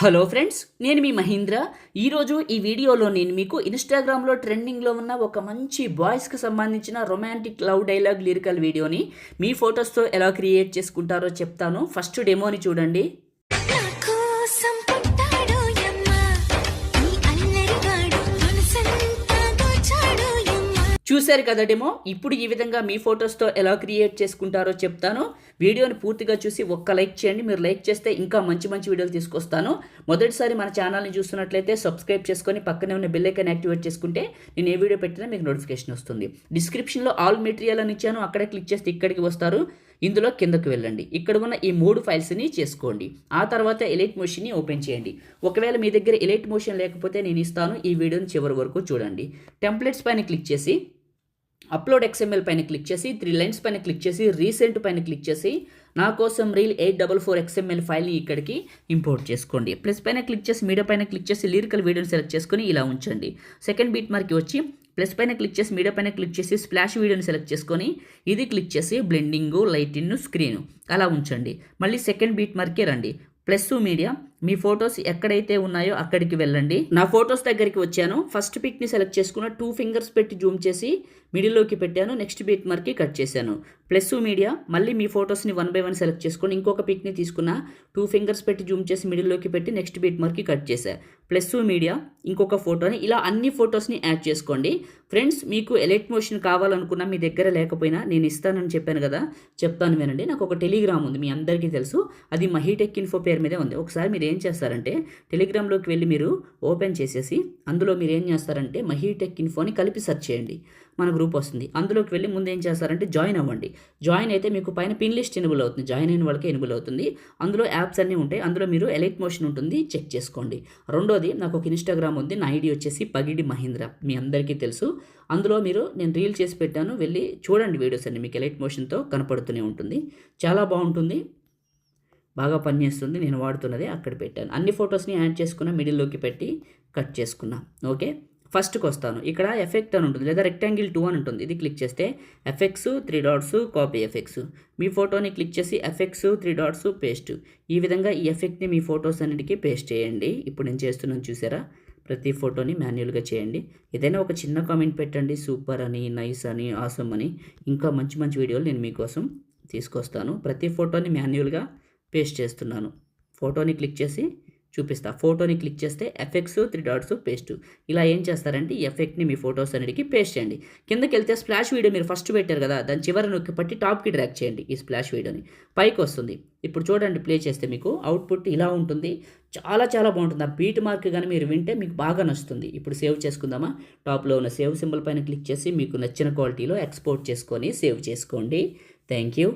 Hello friends, నేను మీ మహీంద్ర. ఈరోజు ఈ వీడియోలో నేను మీకు ఇన్స్టాగ్రామ్లో ట్రెండింగ్లో ఉన్న ఒక మంచి బాయ్స్కి సంబంధించిన రొమాంటిక్ లవ్ డైలాగ్ లిరికల్ వీడియోని మీ ఫొటోస్తో ఎలా క్రియేట్ చేసుకుంటారో చెప్తాను. ఫస్ట్ డెమోని చూడండి. చూశారు కదా డెమో. ఇప్పుడు ఈ విధంగా మీ ఫొటోస్తో ఎలా క్రియేట్ చేసుకుంటారో చెప్తాను. వీడియోని పూర్తిగా చూసి ఒక్క లైక్ చేయండి. మీరు లైక్ చేస్తే ఇంకా మంచి మంచి వీడియోలు తీసుకొస్తాను. మొదటిసారి మన ఛానల్ని చూస్తున్నట్లయితే సబ్స్క్రైబ్ చేసుకొని పక్కనే ఉన్న బెల్ ఐకాన్ యాక్టివేట్ చేసుకుంటే నేను ఏ వీడియో పెట్టినా మీకు నోటిఫికేషన్ వస్తుంది. డిస్క్రిప్షన్లో ఆల్ మెటీరియల్ అని ఇచ్చాను, అక్కడే క్లిక్ చేస్తే ఇక్కడికి వస్తారు. ఇందులో కిందకు వెళ్ళండి. ఇక్కడ ఉన్న ఈ 3 ఫైల్స్ని చేసుకోండి. ఆ తర్వాత ఎలైట్ మోషన్ని ఓపెన్ చేయండి. ఒకవేళ మీ దగ్గర ఎలైట్ మోషన్ లేకపోతే నేను ఇస్తాను. ఈ వీడియోని చివరి వరకు చూడండి. టెంప్లెట్స్ పైన క్లిక్ చేసి అప్లోడ్ XML పైన క్లిక్ చేసి 3 లైన్స్ పైన క్లిక్ చేసి రీసెంట్ పైన క్లిక్ చేసి నా కోసం రీల్ 844 XML ఫైల్ని ఇక్కడికి ఇంపోర్ట్ చేసుకోండి. ప్లస్ పైన క్లిక్ చేసి మీడియా పైన క్లిక్ చేసి లిరికల్ వీడియోని సెలెక్ట్ చేసుకొని ఇలా ఉంచండి. సెకండ్ బీట్ మార్క్కి వచ్చి ప్లస్ పైన క్లిక్ చేసి మీడియా పైన క్లిక్ చేసి స్ప్లాష్ వీడియోని సెలెక్ట్ చేసుకొని ఇది క్లిక్ చేసి బ్లెండింగు, లైటింగ్, స్క్రీను అలా ఉంచండి. మళ్ళీ సెకండ్ బీట్ మార్క్కి రండి. ప్లస్ మీడియా మీ ఫొటోస్ ఎక్కడైతే ఉన్నాయో అక్కడికి వెళ్ళండి. నా ఫొటోస్ దగ్గరికి వచ్చాను. ఫస్ట్ పిక్ని సెలెక్ట్ చేసుకున్న 2 ఫింగర్స్ పెట్టి జూమ్ చేసి మిడిల్లోకి పెట్టాను. నెక్స్ట్ బీట్ మార్క్కి కట్ చేశాను. ప్లస్ మీడియా మళ్ళీ మీ ఫొటోస్ని 1 by 1 సెలెక్ట్ చేసుకొని ఇంకొక పిక్ని తీసుకున్న 2 ఫింగర్స్ పెట్టి జూమ్ చేసి మిడిల్లోకి పెట్టి నెక్స్ట్ బీట్ మార్క్కి కట్ చేశా. ప్లస్ మీడియా ఇంకొక ఫోటోని ఇలా అన్ని ఫొటోస్ని యాడ్ చేసుకోండి. ఫ్రెండ్స్, మీకు ఎలైట్ మోషన్ కావాలనుకున్నా మీ దగ్గర లేకపోయినా నేను ఇస్తానని చెప్పాను కదా, చెప్తాను వినండి. నాకు ఒక టెలిగ్రామ్ ఉంది, మీ అందరికీ తెలుసు. అది మహీటెక్ ఇన్ఫో పేరు మీదే ఉంది. ఒకసారి మీరు ఏం చేస్తారంటే టెలిగ్రామ్లోకి వెళ్ళి మీరు ఓపెన్ చేసేసి అందులో మీరు ఏం చేస్తారంటే మహీటెక్ ఇన్ఫోని కలిపి సెర్చ్ చేయండి. మన గ్రూప్ వస్తుంది. అందులోకి వెళ్ళి ముందు ఏం చేస్తారంటే జాయిన్ అవ్వండి. జాయిన్ అయితే మీకు పైన పిన్ లిస్ట్ ఎనేబుల్ అవుతుంది. జాయిన్ అయిన వాళ్ళకి ఎనేబుల్ అవుతుంది. అందులో యాప్స్ అన్నీ ఉంటాయి. అందులో మీరు ఎలైట్ మోషన్ ఉంటుంది, చెక్ చేసుకోండి. రెండోది, నాకు ఒక ఇన్స్టాగ్రామ్ ఉంది. నా ఐడి వచ్చేసి పగిడి మహీంద్ర, మీ అందరికీ తెలుసు. అందులో నేను రీల్ చేసి పెట్టాను, వెళ్ళి చూడండి వీడియోస్ అన్ని. మీకు ఎలైట్ మోషన్తో కనపడుతూనే ఉంటుంది. చాలా బాగుంటుంది, బాగా పనిచేస్తుంది. నేను వాడుతున్నది అక్కడ పెట్టాను. అన్ని ఫొటోస్ని యాడ్ చేసుకున్న మిడిల్లోకి పెట్టి కట్ చేసుకున్నా. ఓకే, ఫస్ట్కి వస్తాను. ఇక్కడ ఎఫెక్ట్ అని ఉంటుంది, లేదా రెక్టాంగిల్ 2 అని ఉంటుంది. ఇది క్లిక్ చేస్తే ఎఫెక్ట్స్ 3 డాట్స్ కాపీ ఎఫెక్ట్స్. మీ ఫోటోని క్లిక్ చేసి ఎఫెక్ట్స్ 3 డాట్స్ పేస్ట్. ఈ విధంగా ఈ ఎఫెక్ట్ని మీ ఫొటోస్ అన్నిటికీ పేస్ట్ చేయండి. ఇప్పుడు నేను చేస్తున్నాను, చూసారా? ప్రతి ఫోటోని మాన్యువల్గా చేయండి. ఏదైనా ఒక చిన్న కామెంట్ పెట్టండి, సూపర్ అని, నైస్ అని, ఆసమ్ అని. ఇంకా మంచి మంచి వీడియోలు నేను మీకోసం తీసుకొస్తాను. ప్రతి ఫోటోని మాన్యువల్గా పేస్ట్ చేస్తున్నాను. ఫోటోని క్లిక్ చేసి చూపిస్తా. ఫోటోని క్లిక్ చేస్తే ఎఫెక్ట్స్ 3 డాట్స్ పేస్ట్. ఇలా ఏం చేస్తారంటే ఈ ఎఫెక్ట్ని మీ ఫొటోస్ అన్నిటికీ పేస్ట్ చేయండి. కిందకి వెళ్తే స్ప్లాష్ వీడియో మీరు ఫస్ట్ పెట్టారు కదా, దాని చివరి నొక్కి పట్టి టాప్కి డ్రాగ్ చేయండి. ఈ స్ప్లాష్ వీడియోని పైకి వస్తుంది. ఇప్పుడు చూడండి, ప్లే చేస్తే మీకు అవుట్పుట్ ఇలా ఉంటుంది. చాలా చాలా బాగుంటుంది. ఆ బీట్ మార్క్ కానీ మీరు వింటే మీకు బాగా నచ్చుతుంది. ఇప్పుడు సేవ్ చేసుకుందామా? టాప్లో ఉన్న సేవ్ సింబల్ పైన క్లిక్ చేసి మీకు నచ్చిన క్వాలిటీలో ఎక్స్పోర్ట్ చేసుకొని సేవ్ చేసుకోండి. Thank you.